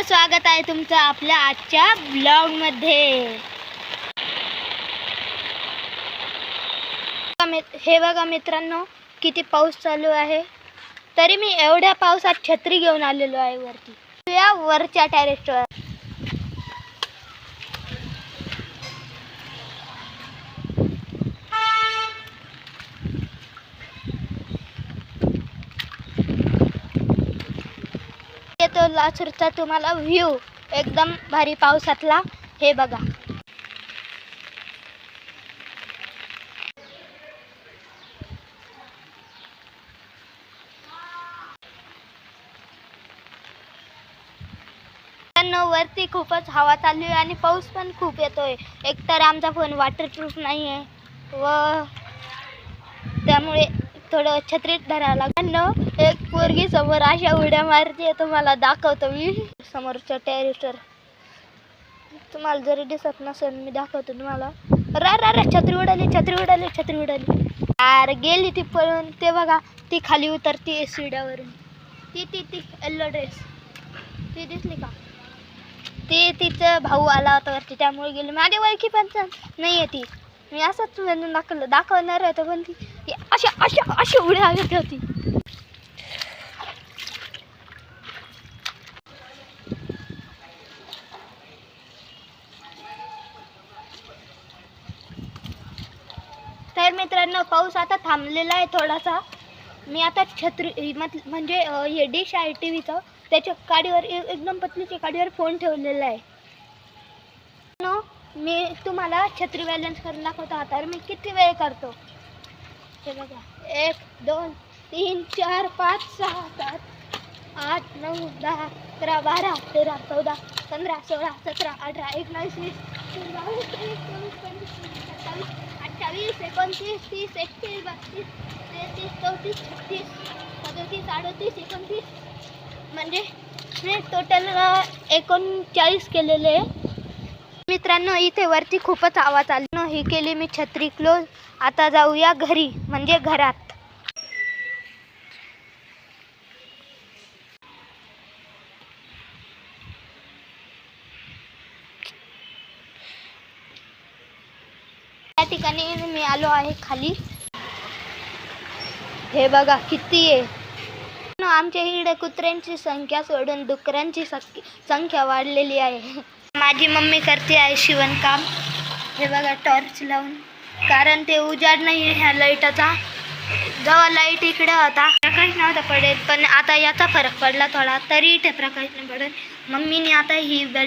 स्वागत आहे तुमचं आपल्या आजच्या ब्लॉगमध्ये। हे बघा मित्रांनो, किती पाऊस चालू आहे, तरी मी एवढ्या पावसात छत्री घेऊन आलेलो आहे वरती, या वरच्या टेरेसवर। तो लासूरचा तुम्हाला व्ह्यू एकदम भारी पावसातला, हे बघा। वरती खूपच हवा चालू आहे आणि पाऊस पण खूप येतोय। एकतर आमचा फोन वॉटरप्रूफ नाही आहे व त्यामुळे थोडं छत्रीत धरावं लागतं। एक पोरगी समोर अशा उड्या मारते, तुम्हाला दाखवतो मी समोरच्या टेरेसवर। तुम्हाला जरी दिसत नसेल मी दाखवतो तुम्हाला। रा छत्री उडाली, छत्री उडाली, छत्री उडाली। यार गेली ती पळून। ते बघा, ती खाली उतरते सीड्यावरून। ती येल्लो ड्रेस, ती दिसली का? ती तिचा भाऊ आला होता वरती, त्यामुळे गेली। माझ्या ओळखी पण नाही आहे ती, मी असंच दाखवणार होतं, पण ती अशा उड्या घेत होती। तर मित्रांनो, पाऊस आता थांबलेला आहे थोडासा। मी आता छत्री म्हणजे हे डिश आहे टीव्हीचं, त्याच्या काडीवर एकदम पतलीच्या काडीवर फोन ठेवलेला आहे। मी तुम्हाला छत्री बॅलन्स करून दाखवतो हातावर मी किती वेळ करतो। हे बघा, 1 2 3 4 5 6 7 8 9 10 11 12 13 14 15 16 17 18 19 20 21 22 23 24 25 28 30 31 32 33 34 35 36 37 म्हणजे मी टोटल 39 केलेले आहे। मित्रांनो, इथे वरती खूपच आवाज आला, ही केली मी छत्री क्लोज। आता जाऊया घरी, म्हणजे घरात। या ठिकाणी मी आलो आहे खाली। हे बघा किती आहे। आमच्या इकडे कुत्र्यांची संख्या सोडून डुकरांची संख्या वाढलेली आहे। माझी मम्मी करते आहे शिवणकाम। हे बघा, टॉर्च लावून, कारण ते उजाड नाही आहे ह्या लाईटाचा। जेव्हा लाईट इकडे होता प्रकाश नव्हता पडेल, पण आता याचा फरक पडला थोडा, तरी इथे प्रकाश नाही पडेल। मम्मीने आता ही